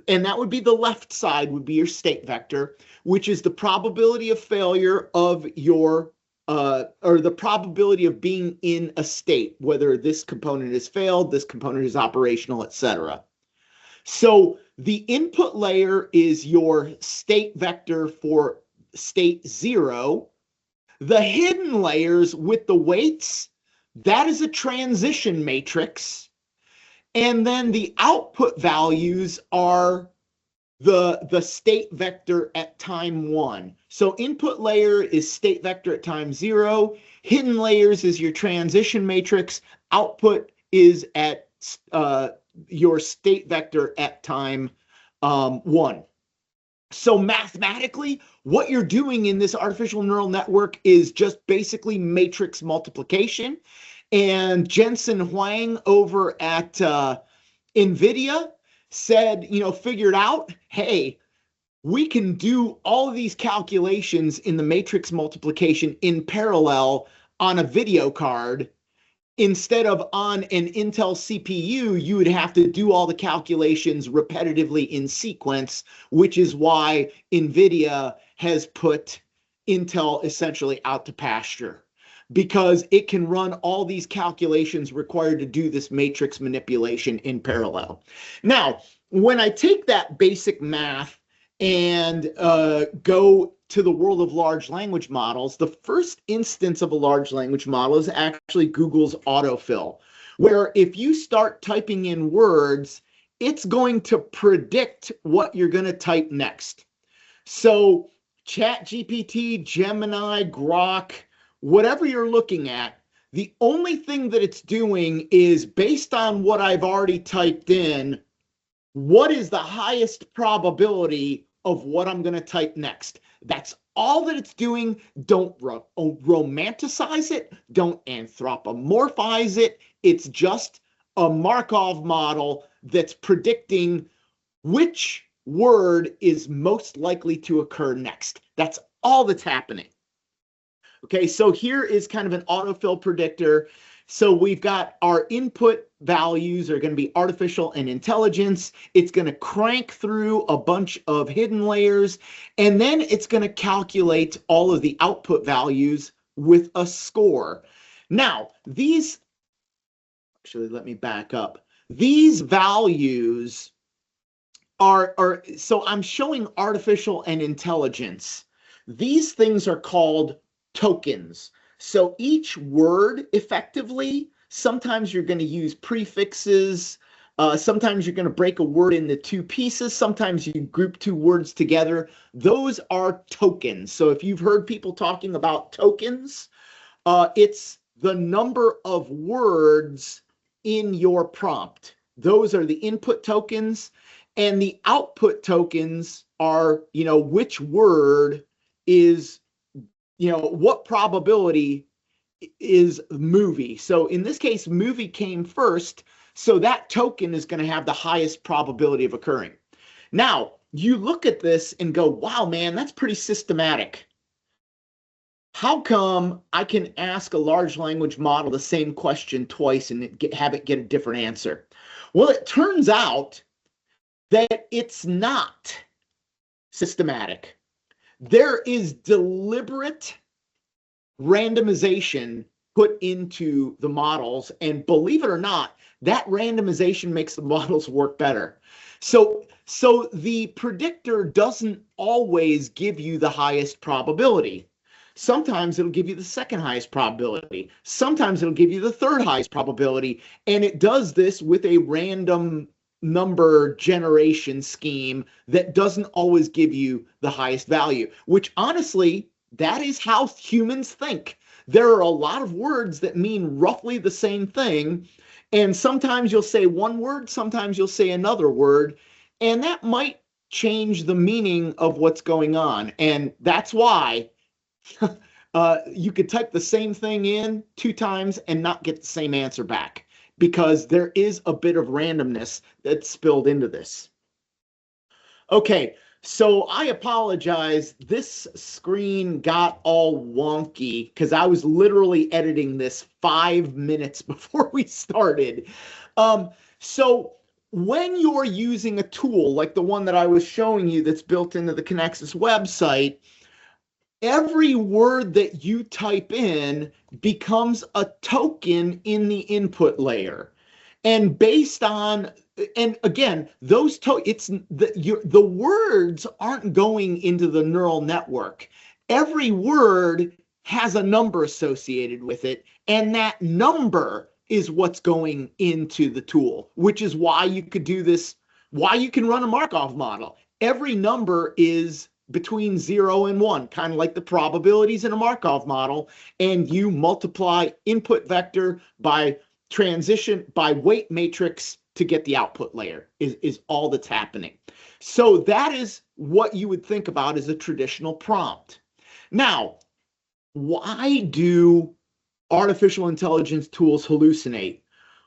and that would be the left side would be your state vector, which is the probability of failure of your or the probability of being in a state, whether this component has failed, this component is operational, etc. So the input layer is your state vector for state 0. The hidden layers with the weights, that is a transition matrix. And then the output values are the state vector at time 1. So input layer is state vector at time 0. Hidden layers is your transition matrix. Output is at your state vector at time 1. So mathematically, what you're doing in this artificial neural network is just basically matrix multiplication. And Jensen Huang over at NVIDIA said, figured out, hey, we can do all of these calculations in the matrix multiplication in parallel on a video card. Instead of on an Intel CPU, you would have to do all the calculations repetitively in sequence, which is why NVIDIA has put Intel essentially out to pasture, because it can run all these calculations required to do this matrix manipulation in parallel. Now, when I take that basic math and go to the world of large language models, the first instance of a large language model is actually Google's autofill, where if you start typing in words, it's going to predict what you're going to type next. So ChatGPT, Gemini, Grok, whatever you're looking at, the only thing that it's doing is based on what I've already typed in, what is the highest probability of what I'm going to type next? That's all that it's doing. Don't romanticize it. Don't anthropomorphize it. It's just a Markov model that's predicting which word is most likely to occur next. That's all that's happening. Okay, so here is kind of an autofill predictor. So we've got our input values are going to be artificial and intelligence. It's going to crank through a bunch of hidden layers, and then it's going to calculate all of the output values with a score. Now, actually, let me back up. These values so I'm showing artificial and intelligence. These things are called tokens. So each word, effectively, sometimes you're going to use prefixes. Sometimes you're going to break a word into two pieces. Sometimes you group two words together. Those are tokens. So if you've heard people talking about tokens, it's the number of words in your prompt. Those are the input tokens. And the output tokens are, which word is, what probability is movie. So in this case, movie came first. So that token is going to have the highest probability of occurring. Now, you look at this and go, wow, man, that's pretty systematic. How come I can ask a large language model the same question twice and have it get a different answer? Well, it turns out that it's not systematic. There is deliberate randomization put into the models, and believe it or not, that randomization makes the models work better. So the predictor doesn't always give you the highest probability. Sometimes it'll give you the second highest probability. Sometimes it'll give you the third highest probability, and it does this with a random number generation scheme that doesn't always give you the highest value, which honestly, that is how humans think. There are a lot of words that mean roughly the same thing, and sometimes you'll say one word, sometimes you'll say another word, and that might change the meaning of what's going on. And that's why you could type the same thing in 2 times and not get the same answer back, because there is a bit of randomness that's spilled into this. Okay, so I apologize. This screen got all wonky because I was literally editing this 5 minutes before we started. So when you're using a tool like the one that I was showing you that's built into the Kenexis website, every word that you type in becomes a token in the input layer. And based on, and again, those the words aren't going into the neural network. Every word has a number associated with it, and that number is what's going into the tool, which is why you could do this, why you can run a Markov model. Every number is between 0 and 1, kind of like the probabilities in a Markov model, and you multiply input vector by transition by weight matrix to get the output layer is all that's happening. So that is what you would think about as a traditional prompt. Now, why do artificial intelligence tools hallucinate?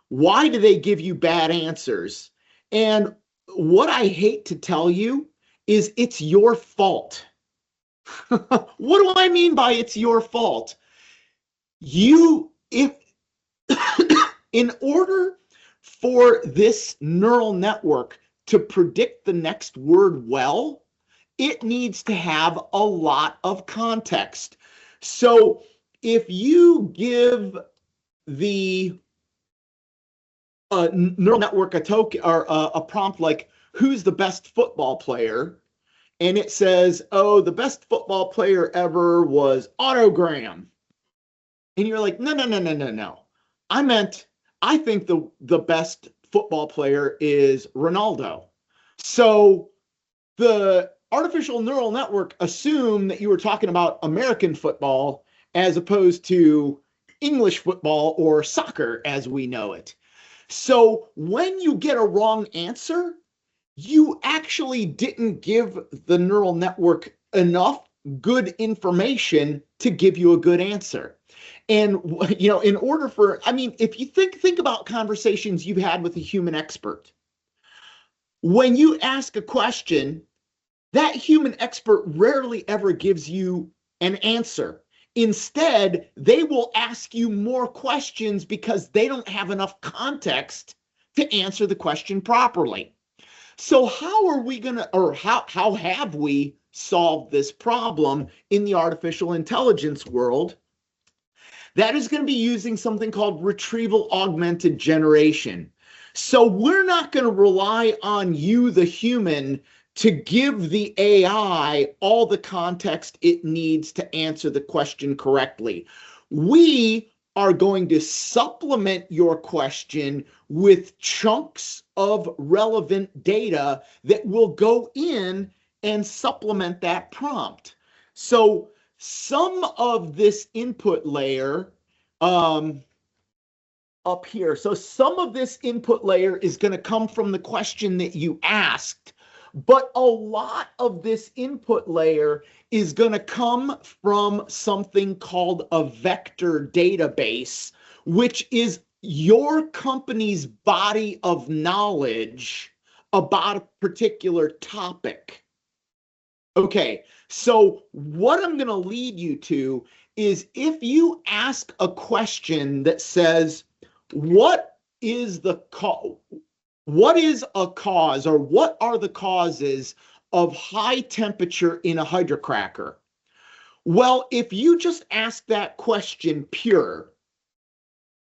Why do they give you bad answers? And what I hate to tell you is it's your fault. What do I mean by it's your fault? In order for this neural network to predict the next word well, it needs to have a lot of context. So if you give the neural network a token or a prompt like, who's the best football player? And it says, oh, the best football player ever was Otto Graham. And you're like, no. I meant I think the best football player is Ronaldo. So the artificial neural network assumed that you were talking about American football as opposed to English football or soccer as we know it. So when you get a wrong answer, you actually didn't give the neural network enough good information to give you a good answer. And in order for, I mean, if you think about conversations you've had with a human expert, when you ask a question, that human expert rarely ever gives you an answer. Instead, they will ask you more questions because they don't have enough context to answer the question properly. So how are we going to, or how have we solved this problem in the artificial intelligence world? That is going to be using something called retrieval augmented generation. So we're not going to rely on you, the human, to give the AI all the context it needs to answer the question correctly. We are going to supplement your question with chunks of relevant data that will go in and supplement that prompt. So some of this input layer up here. So some of this input layer is going to come from the question that you asked, but a lot of this input layer is going to come from something called a vector database, which is your company's body of knowledge about a particular topic. Okay, so what I'm going to lead you to is if you ask a question that says, what is a cause, or what are the causes of high temperature in a hydrocracker? Well, if you just ask that question pure,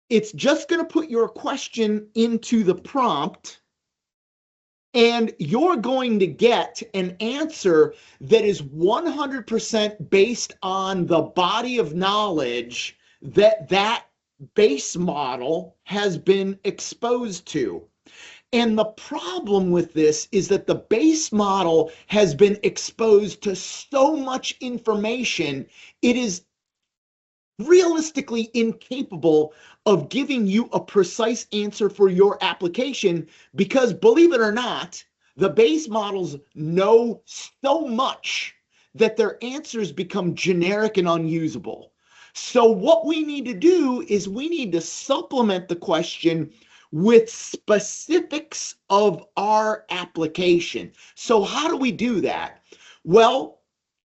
it's just going to put your question into the prompt, and you're going to get an answer that is 100% based on the body of knowledge that base model has been exposed to. And the problem with this is that the base model has been exposed to so much information, it is realistically incapable of giving you a precise answer for your application because, believe it or not, the base models know so much that their answers become generic and unusable. So what we need to do is we need to supplement the question with specifics of our application. So how do we do that? Well,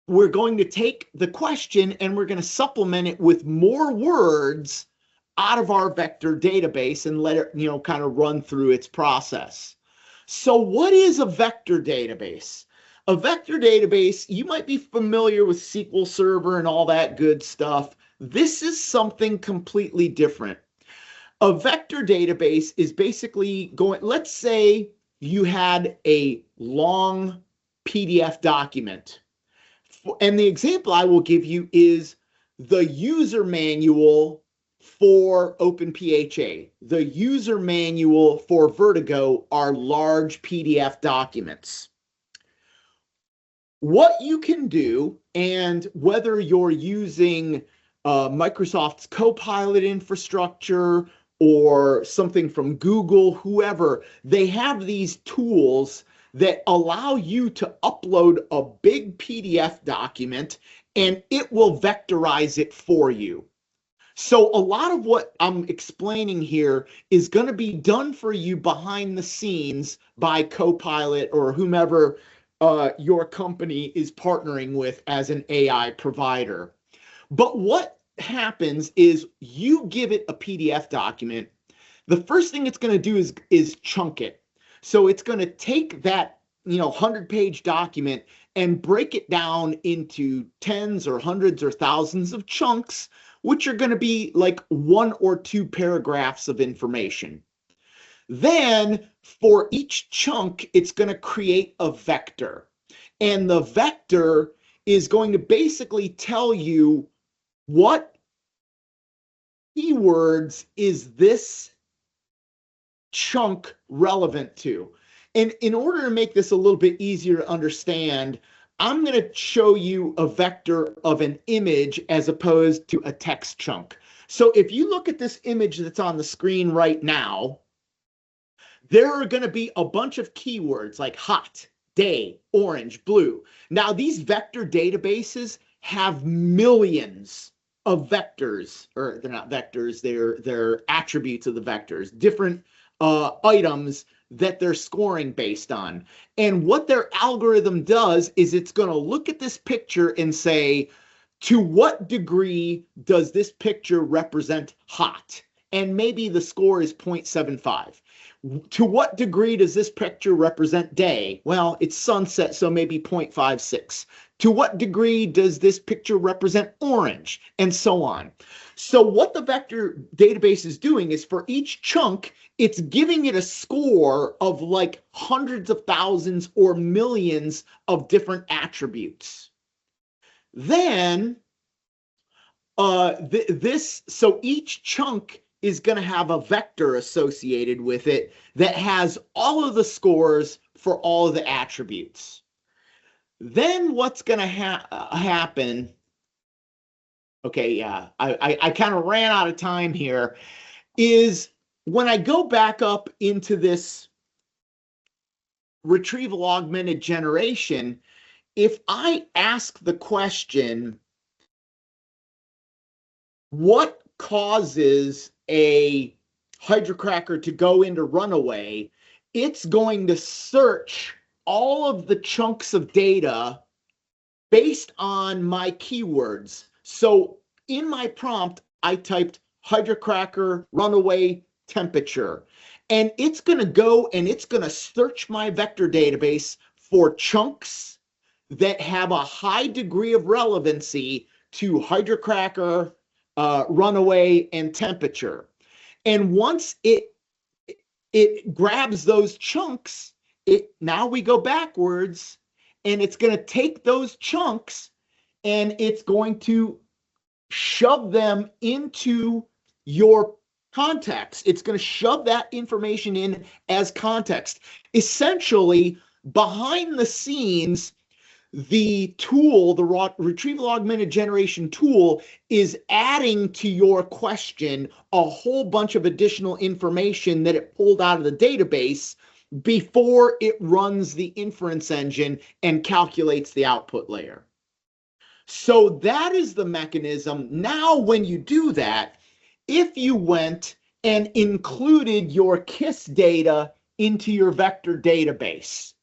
we're going to take the question and we're going to supplement it with more words out of our vector database and let it, kind of run through its process. So what is a vector database? A vector database, you might be familiar with SQL Server and all that good stuff. This is something completely different. A vector database is basically let's say you had a long PDF document. And the example I will give you is the user manual for OpenPHA. The user manual for Vertigo are large PDF documents. What you can do, and whether you're using Microsoft's Copilot infrastructure or something from Google, whoever, they have these tools that allow you to upload a big PDF document and it will vectorize it for you. So a lot of what I'm explaining here is going to be done for you behind the scenes by Copilot or whomever your company is partnering with as an AI provider. But what happens is you give it a PDF document. The first thing it's going to do is chunk it. So it's going to take that 100-page document and break it down into tens or hundreds or thousands of chunks, which are going to be like 1 or 2 paragraphs of information. Then for each chunk, it's going to create a vector. And the vector is going to basically tell you what keywords is this chunk relevant to? And in order to make this a little bit easier to understand, I'm going to show you a vector of an image as opposed to a text chunk. So if you look at this image that's on the screen right now, there are going to be a bunch of keywords like hot, day, orange, blue. Now, these vector databases have millions of vectors, or they're not vectors, they're attributes of the vectors, different items that they're scoring based on. And what their algorithm does is it's going to look at this picture and say, to what degree does this picture represent hot? And maybe the score is 0.75. To what degree does this picture represent day? Well, it's sunset, so maybe 0.56. To what degree does this picture represent orange? And so on. So what the vector database is doing is for each chunk, it's giving it a score of like hundreds of thousands or millions of different attributes. Then so each chunk is going to have a vector associated with it that has all of the scores for all of the attributes. Then what's going to happen? Okay, yeah, I kind of ran out of time here. Is when I go back up into this retrieval augmented generation, if I ask the question, what causes a hydrocracker to go into runaway, it's going to search all of the chunks of data based on my keywords. So in my prompt, I typed hydrocracker runaway temperature, and it's going to go and it's going to search my vector database for chunks that have a high degree of relevancy to hydrocracker, runaway, and temperature. And once it grabs those chunks, now we go backwards, and it's going to take those chunks and it's going to shove them into your context. It's going to shove that information in as context. Essentially, behind the scenes, the tool, the retrieval augmented generation tool, is adding to your question a whole bunch of additional information that it pulled out of the database before it runs the inference engine and calculates the output layer. So that is the mechanism. Now, when you do that, if you went and included your KISS data into your vector database,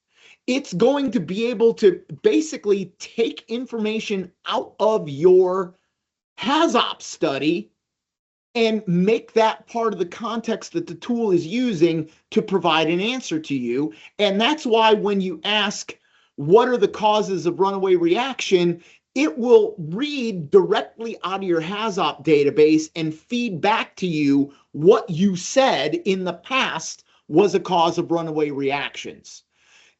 it's going to be able to basically take information out of your HAZOP study and make that part of the context that the tool is using to provide an answer to you. And that's why when you ask, what are the causes of runaway reaction, it will read directly out of your HAZOP database and feed back to you what you said in the past was a cause of runaway reactions.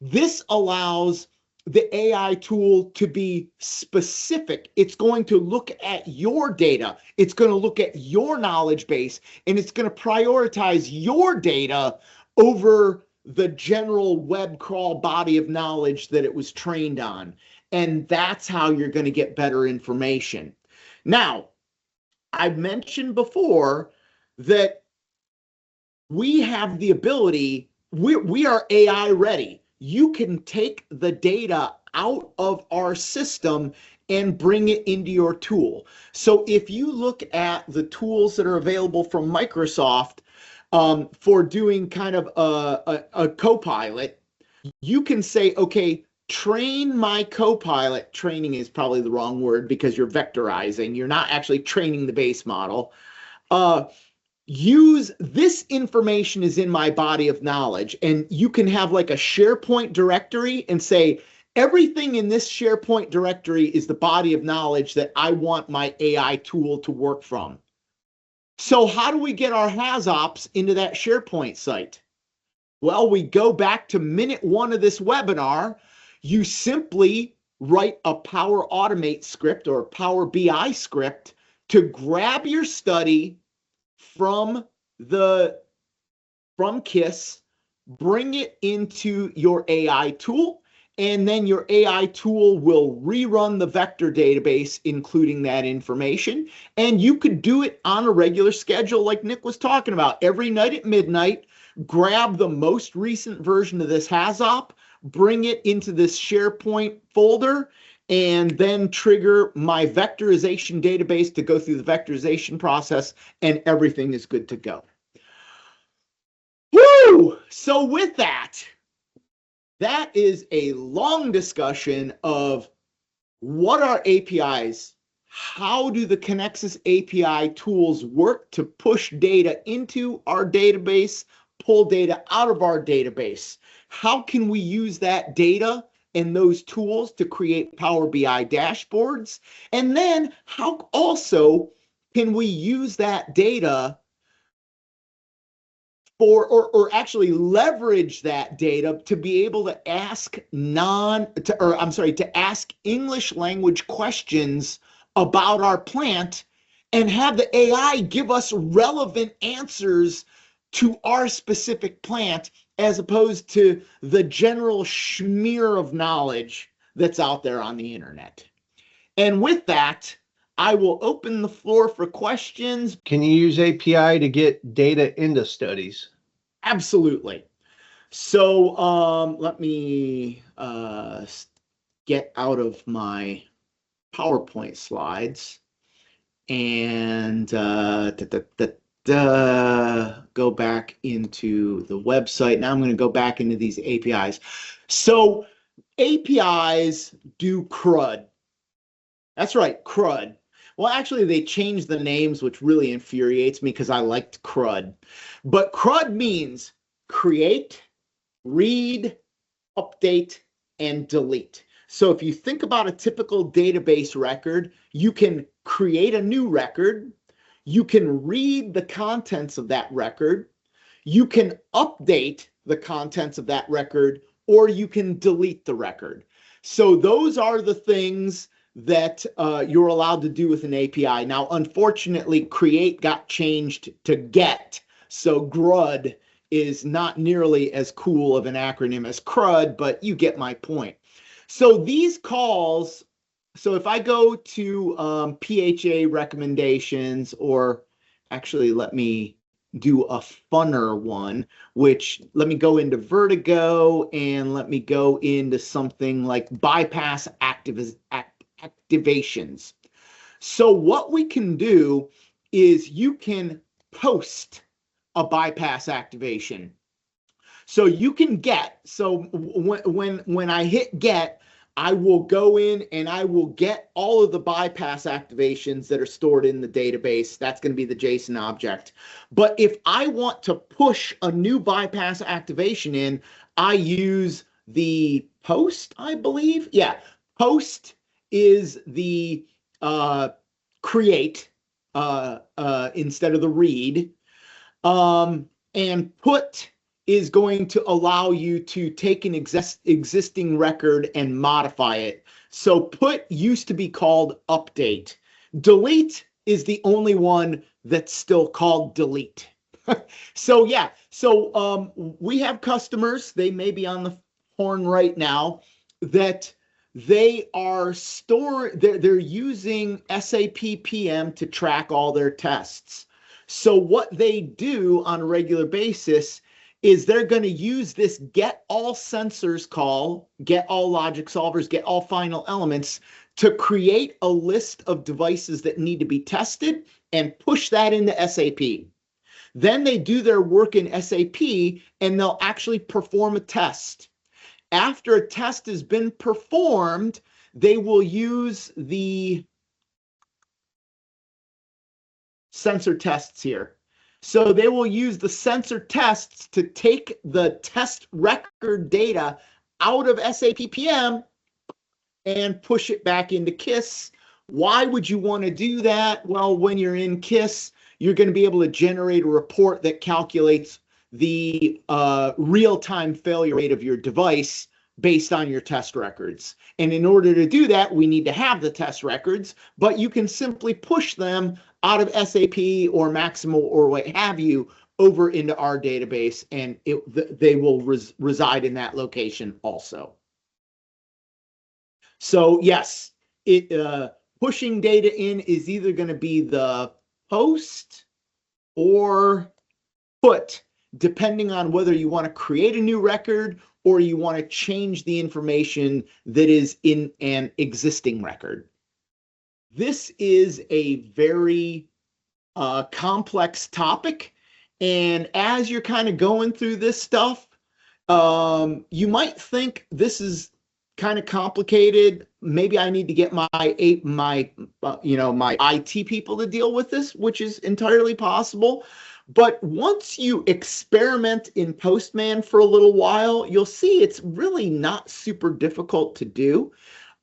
This allows the AI tool to be specific. It's going to look at your data. It's going to look at your knowledge base, and it's going to prioritize your data over the general web crawl body of knowledge that it was trained on. And that's how you're going to get better information. Now, I mentioned before that we have the ability, we are AI ready. You can take the data out of our system and bring it into your tool. So if you look at the tools that are available from Microsoft for doing kind of a Copilot, you can say, okay, train my Copilot. Training is probably the wrong word because you're vectorizing. You're not actually training the base model. Use this information is in my body of knowledge, and you can have like a SharePoint directory and say, everything in this SharePoint directory is the body of knowledge that I want my AI tool to work from. So how do we get our HAZOPs into that SharePoint site? Well, we go back to minute 1 of this webinar. You simply write a Power Automate script or a Power BI script to grab your study from the from KISS, bring it into your AI tool, and then your AI tool will rerun the vector database, including that information. And you could do it on a regular schedule like Nick was talking about. Every night at midnight, grab the most recent version of this HAZOP, bring it into this SharePoint folder, and then trigger my vectorization database to go through the vectorization process, and everything is good to go. Woo! So with that, that is a long discussion of what are APIs, how do the Kenexis API tools work to push data into our database, pull data out of our database. How can we use that data and those tools to create Power BI dashboards? And then how also can we use that data for, or actually leverage that data to be able to ask to ask English language questions about our plant and have the AI give us relevant answers to our specific plant, as opposed to the general schmear of knowledge that's out there on the internet. And with that, I will open the floor for questions. Can you use API to get data into studies? Absolutely. So let me get out of my PowerPoint slides and go back into the website. Now I'm going to go back into these APIs. So APIs do CRUD. That's right, CRUD. Well, actually, they changed the names, which really infuriates me because I liked CRUD. But CRUD means create, read, update, and delete. So if you think about a typical database record, you can create a new record, you can read the contents of that record, you can update the contents of that record, or you can delete the record. So those are the things that you're allowed to do with an API. Now, unfortunately, create got changed to get. So GRUD is not nearly as cool of an acronym as CRUD, but you get my point. So these calls, so if I go to PHA recommendations, or actually let me do a funner one, which let me go into Vertigo and let me go into something like bypass activations. So what we can do is you can post a bypass activation. So you can get, so when I hit get, I will go in and I will get all of the bypass activations that are stored in the database. That's going to be the JSON object. But if I want to push a new bypass activation in, I use the post, I believe. Yeah, post is the create instead of the read. And put is going to allow you to take an existing record and modify it. So put used to be called update. Delete is the only one that's still called delete. So yeah, so we have customers, they may be on the horn right now, that they are they're using SAP PM to track all their tests. So what they do on a regular basis is they're going to use this get all sensors call, get all logic solvers, get all final elements to create a list of devices that need to be tested and push that into SAP. Then they do their work in SAP and they'll actually perform a test. After a test has been performed, they will use the sensor tests here. So they will use the sensor tests to take the test record data out of SAP PM and push it back into KISS. Why would you want to do that? Well, when you're in KISS, you're going to be able to generate a report that calculates the real-time failure rate of your device based on your test records. And in order to do that, we need to have the test records, but you can simply push them out of SAP or Maximal or what have you over into our database, and they will reside in that location also. So yes, pushing data in is either going to be the post or put, depending on whether you want to create a new record or you want to change the information that is in an existing record. This is a very complex topic. And as you're kind of going through this stuff, you might think this is kind of complicated. Maybe I need to get my IT people to deal with this, which is entirely possible. But once you experiment in Postman for a little while, you'll see it's really not super difficult to do.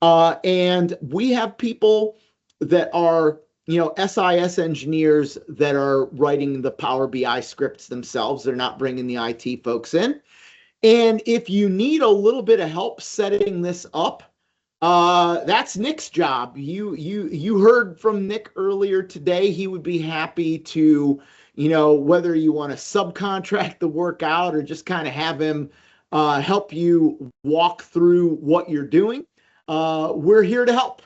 And we have people that are, SIS engineers that are writing the Power BI scripts themselves. They're not bringing the IT folks in. And if you need a little bit of help setting this up, that's Nick's job. You heard from Nick earlier today. He would be happy to, whether you want to subcontract the work out or just kind of have him help you walk through what you're doing. We're here to help.